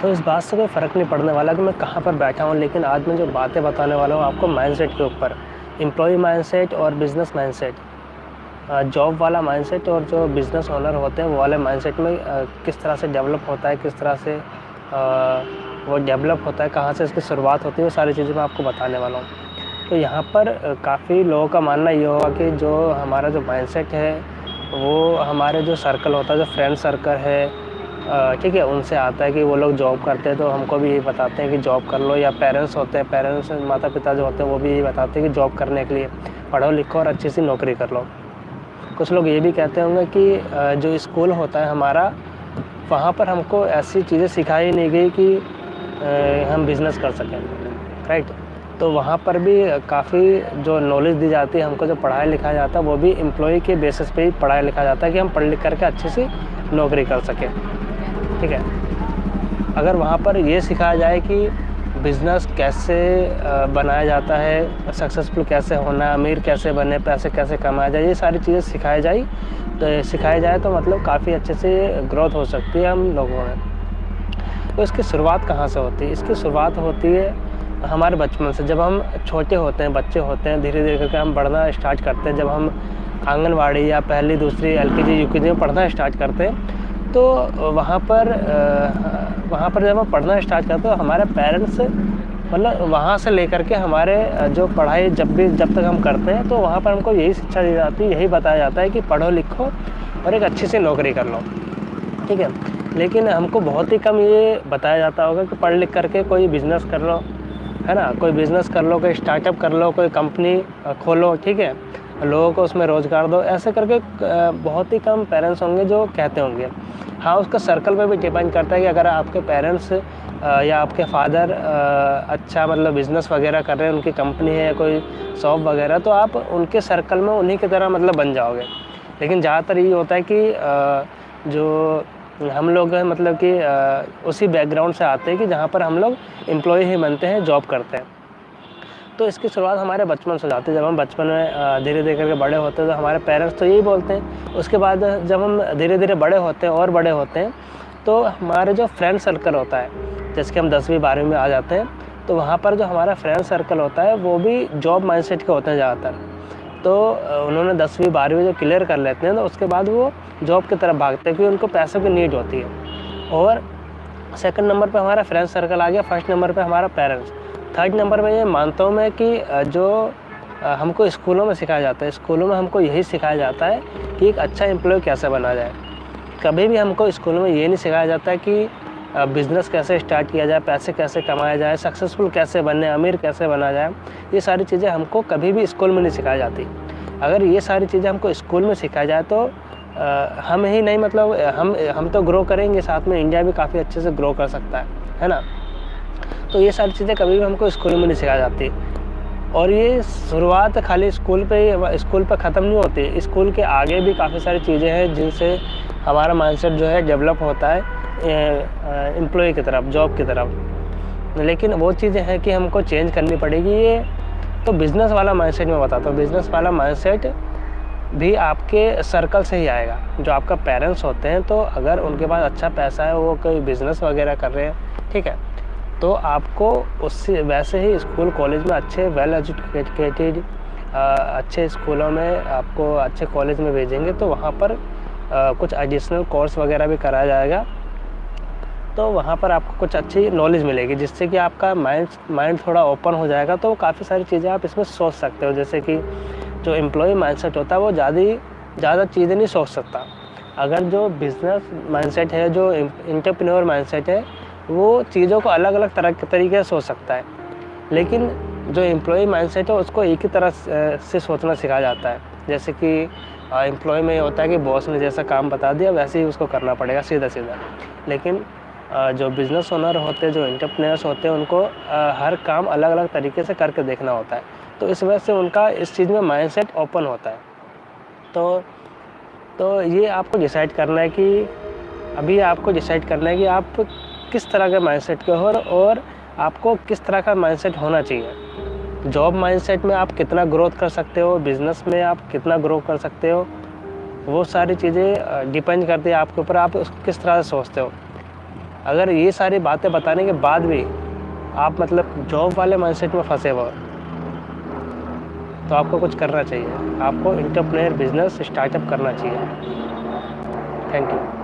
तो इस बात से कोई फ़र्क नहीं पड़ने वाला कि मैं कहाँ पर बैठा हूँ, लेकिन आज मैं जो बातें बताने वाला हूँ आपको माइंडसेट के ऊपर, एम्प्लॉय माइंडसेट और बिज़नेस माइंडसेट। जॉब वाला माइंडसेट और जो बिज़नेस ओनर होते हैं वो वाले माइंडसेट में किस तरह से डेवलप होता है, किस तरह से वो डेवलप होता है, कहाँ से इसकी शुरुआत होती है, वो सारी चीज़ें मैं आपको बताने वाला हूँ। तो यहाँ पर काफ़ी लोगों का मानना ये होगा कि जो हमारा जो माइंडसेट है वो हमारे जो सर्कल होता है, जो फ्रेंड सर्कल है, ठीक है, उनसे आता है कि वो लोग जॉब करते हैं तो हमको भी यही बताते हैं कि जॉब कर लो, या पेरेंट्स होते हैं, पेरेंट्स माता पिता जो होते हैं वो भी यही बताते हैं कि जॉब करने के लिए पढ़ो लिखो और अच्छी सी नौकरी कर लो। कुछ लोग ये भी कहते होंगे कि जो स्कूल होता है हमारा, वहाँ पर हमको ऐसी चीज़ें सिखाई नहीं गई कि हम बिज़नेस कर सकें, राइट। तो वहाँ पर भी काफ़ी जो नॉलेज दी जाती है हमको, जो पढ़ाया लिखाया जाता है वो भी एम्प्लॉय के बेसिस पे ही पढ़ाया लिखा जाता है कि हम पढ़ लिख करके अच्छी सी नौकरी कर सकें, ठीक है। अगर वहाँ पर ये सिखाया जाए कि बिज़नेस कैसे बनाया जाता है, सक्सेसफुल कैसे होना है, अमीर कैसे बने, पैसे कैसे कमाया जाए, ये सारी चीज़ें सिखाया जाए तो मतलब काफ़ी अच्छे से ग्रोथ हो सकती है हम लोगों में। तो इसकी शुरुआत कहाँ से होती है? इसकी शुरुआत होती है हमारे बचपन से। जब हम छोटे होते हैं, बच्चे होते हैं, धीरे धीरे करके हम बढ़ना स्टार्ट करते हैं। जब हम आंगनवाड़ी या पहली दूसरी एलकेजी यूकेजी में पढ़ना स्टार्ट करते हैं तो वहाँ पर जब हम पढ़ना स्टार्ट करते हैं तो हमारे पेरेंट्स मतलब वहाँ से लेकर के हमारे जो पढ़ाई जब तक हम करते हैं तो वहाँ पर हमको यही शिक्षा दी जाती है, यही बताया जाता है कि पढ़ो लिखो और एक अच्छी सी नौकरी कर लो, ठीक है। लेकिन हमको बहुत ही कम ये बताया जाता होगा कि पढ़ लिख करके कोई बिज़नेस कर लो, है ना, कोई बिज़नेस कर लो, कोई स्टार्टअप कर लो, कोई कंपनी खोलो, ठीक है, लोगों को उसमें रोज़गार दो। ऐसे करके बहुत ही कम पेरेंट्स होंगे जो कहते होंगे। हाँ, उसका सर्कल पे भी डिपेंड करता है कि अगर आपके पेरेंट्स या आपके फादर अच्छा मतलब बिज़नेस वगैरह कर रहे हैं, उनकी कंपनी है या कोई शॉप वगैरह, तो आप उनके सर्कल में उन्हीं की तरह मतलब बन जाओगे। लेकिन ज़्यादातर ये होता है कि जो हम लोग हैं मतलब कि उसी बैकग्राउंड से आते हैं कि जहाँ पर हम लोग एम्प्लॉय ही बनते हैं, जॉब करते हैं। तो इसकी शुरुआत हमारे बचपन से हो जाती है। जब हम बचपन में धीरे धीरे करके बड़े होते हैं तो हमारे पेरेंट्स तो यही बोलते हैं। उसके बाद जब हम धीरे धीरे बड़े होते हैं और बड़े होते हैं तो हमारे जो फ्रेंड सर्कल होता है, जैसे कि हम 10वीं 12वीं में आ जाते हैं, तो वहाँ पर जो हमारा फ्रेंड सर्कल होता है वो भी जॉब माइंडसेट के होते हैं ज़्यादातर। तो उन्होंने 10वीं 12वीं जो क्लियर कर लेते हैं तो उसके बाद वो जॉब की तरफ भागते हैं क्योंकि उनको पैसों की नीड होती है। और सेकंड नंबर पे हमारा फ्रेंड सर्कल आ गया, फर्स्ट नंबर पे हमारा पेरेंट्स, थर्ड नंबर पे ये मानता हूँ मैं कि जो हमको स्कूलों में सिखाया जाता है, स्कूलों में हमको यही सिखाया जाता है कि एक अच्छा एम्प्लॉय कैसे बना जाए। कभी भी हमको स्कूलों में ये नहीं सिखाया जाता है कि बिज़नेस कैसे स्टार्ट किया जाए, पैसे कैसे कमाया जाए, सक्सेसफुल कैसे बने, अमीर कैसे बना जाए। ये सारी चीज़ें हमको कभी भी स्कूल में नहीं सिखाई जाती। अगर ये सारी चीज़ें हमको स्कूल में सिखाई जाए तो हम ही नहीं मतलब हम तो ग्रो करेंगे, साथ में इंडिया भी काफ़ी अच्छे से ग्रो कर सकता है ना। तो ये सारी चीज़ें कभी भी हमको स्कूल में नहीं सिखाई जाती। और ये शुरुआत खाली स्कूल पे ख़त्म नहीं होती। स्कूल के आगे भी काफ़ी सारी चीज़ें हैं जिनसे हमारा माइंडसेट जो है डेवलप होता है एम्प्लॉय की तरफ, जॉब की तरफ। लेकिन वो चीज़ें हैं कि हमको चेंज करनी पड़ेगी। ये तो बिज़नेस वाला माइंडसेट मैं बताता हूँ। बिज़नेस वाला माइंडसेट भी आपके सर्कल से ही आएगा। जो आपका पेरेंट्स होते हैं तो अगर उनके पास अच्छा पैसा है, वो कोई बिज़नेस वगैरह कर रहे हैं, ठीक है, तो आपको उससे वैसे ही स्कूल कॉलेज में अच्छे वेल एजुकेटेड अच्छे स्कूलों में आपको अच्छे कॉलेज में भेजेंगे तो वहाँ पर कुछ एडिशनल कोर्स वगैरह भी कराया जाएगा। तो वहाँ पर आपको कुछ अच्छी नॉलेज मिलेगी जिससे कि आपका माइंड थोड़ा ओपन हो जाएगा। तो काफ़ी सारी चीज़ें आप इसमें सोच सकते हो। जैसे कि जो एम्प्लॉय माइंडसेट होता है वो ज़्यादा चीज़ें नहीं सोच सकता। अगर जो बिज़नेस माइंडसेट है, जो एंटरप्रेन्योर माइंडसेट है, वो चीज़ों को अलग अलग तरीके से सोच सकता है। लेकिन जो एम्प्लॉय माइंडसेट है उसको एक ही तरह से सोचना सिखाया जाता है। जैसे कि एम्प्लॉय में ये होता है कि बॉस ने जैसा काम बता दिया वैसे ही उसको करना पड़ेगा, सीधा सीधा। लेकिन जो बिज़नेस ओनर होते हैं, जो एंटरप्रेन्योर्स होते हैं, उनको हर काम अलग अलग तरीके से करके देखना होता है। तो इस वजह से उनका इस चीज़ में माइंडसेट ओपन होता है। तो ये आपको डिसाइड करना है कि आप किस तरह के माइंडसेट के हो और आपको किस तरह का माइंडसेट होना चाहिए। जॉब माइंडसेट में आप कितना ग्रोथ कर सकते हो, बिज़नेस में आप कितना ग्रो कर सकते हो, वो सारी चीज़ें डिपेंड करती है आपके ऊपर, आप उसको किस तरह से सोचते हो। अगर ये सारी बातें बताने के बाद भी आप मतलब जॉब वाले माइंडसेट में फंसे हुए हो, तो आपको कुछ करना चाहिए, आपको एंटरप्रेन्योर बिजनेस स्टार्टअप करना चाहिए। Thank you.